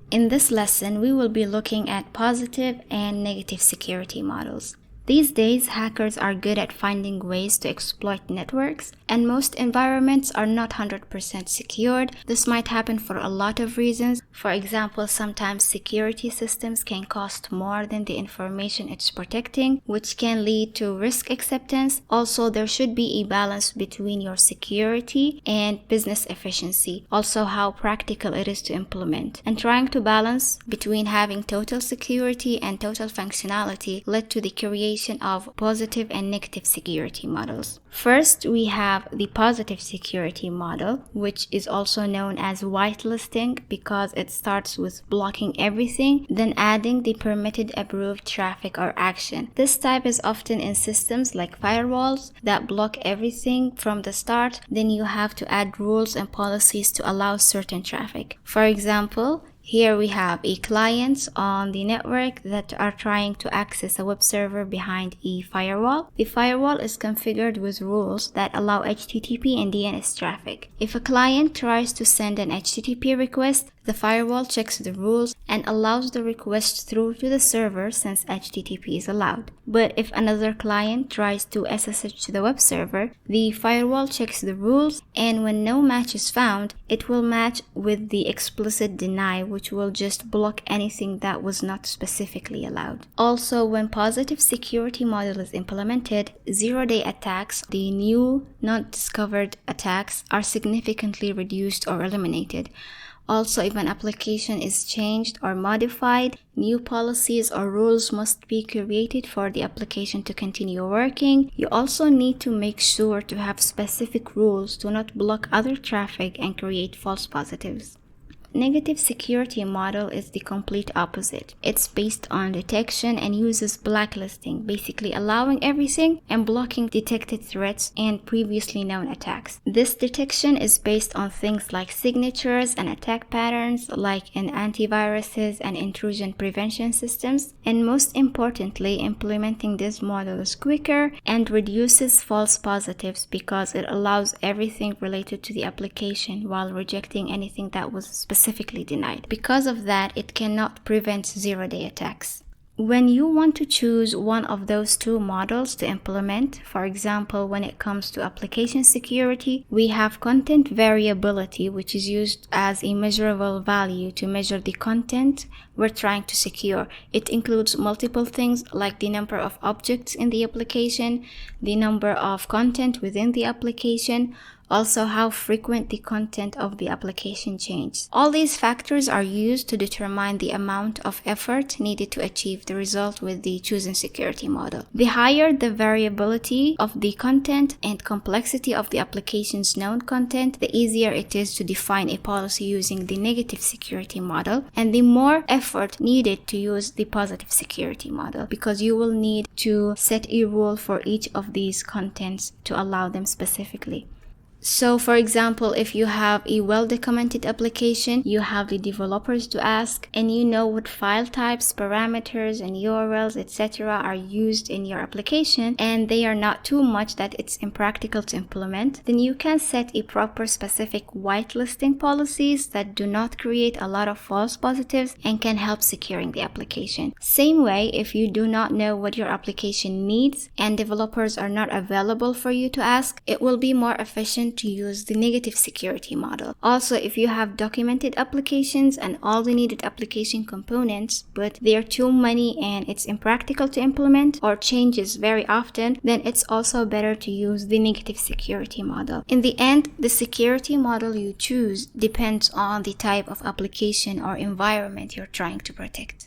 In this lesson, we will be looking at positive and negative security models. These days, hackers are good at finding ways to exploit networks, and most environments are not 100% secured. This might happen for a lot of reasons. For example, sometimes security systems can cost more than the information it's protecting, which can lead to risk acceptance. Also, there should be a balance between your security and business efficiency. Also, how practical it is to implement. And trying to balance between having total security and total functionality led to the creation of positive and negative security models. First, we have the positive security model, which is also known as whitelisting because it starts with blocking everything, then adding the permitted approved traffic or action. This type is often in systems like firewalls that block everything from the start. Then you have to add rules and policies to allow certain traffic. For example, here we have a client on the network that are trying to access a web server behind a firewall. The firewall is configured with rules that allow HTTP and DNS traffic. If a client tries to send an HTTP request, the firewall checks the rules and allows the request through to the server since HTTP is allowed. But if another client tries to SSH to the web server, the firewall checks the rules, and when no match is found, it will match with the explicit deny, which will just block anything that was not specifically allowed. Also, when positive security model is implemented, zero-day attacks, the new not discovered attacks, are significantly reduced or eliminated. Also, if an application is changed or modified, new policies or rules must be created for the application to continue working. You also need to make sure to have specific rules to not block other traffic and create false positives. Negative security model is the complete opposite. It's based on detection and uses blacklisting, basically allowing everything and blocking detected threats and previously known attacks. This detection is based on things like signatures and attack patterns, like in antiviruses and intrusion prevention systems. And most importantly, implementing this model is quicker and reduces false positives because it allows everything related to the application while rejecting anything that was specifically denied. Because of that, it cannot prevent zero-day attacks. When you want to choose one of those two models to implement, for example, when it comes to application security, we have content variability, which is used as a measurable value to measure the content we're trying to secure. It includes multiple things like the number of objects in the application, the number of content within the application, also how frequent the content of the application changes. All these factors are used to determine the amount of effort needed to achieve the result with the chosen security model. The higher the variability of the content and complexity of the application's known content, the easier it is to define a policy using the negative security model, and the more effort needed to use the positive security model, because you will need to set a rule for each of these contents to allow them specifically. So, for example, if you have a well-documented application, you have the developers to ask, and you know what file types, parameters, and URLs, etc. are used in your application, and they are not too much that it's impractical to implement, then you can set a proper specific whitelisting policies that do not create a lot of false positives and can help securing the application. Same way, if you do not know what your application needs and developers are not available for you to ask, it will be more efficient to use the negative security model. Also, if you have documented applications and all the needed application components, but they are too many and it's impractical to implement or changes very often, then it's also better to use the negative security model. In the end, the security model you choose depends on the type of application or environment you're trying to protect.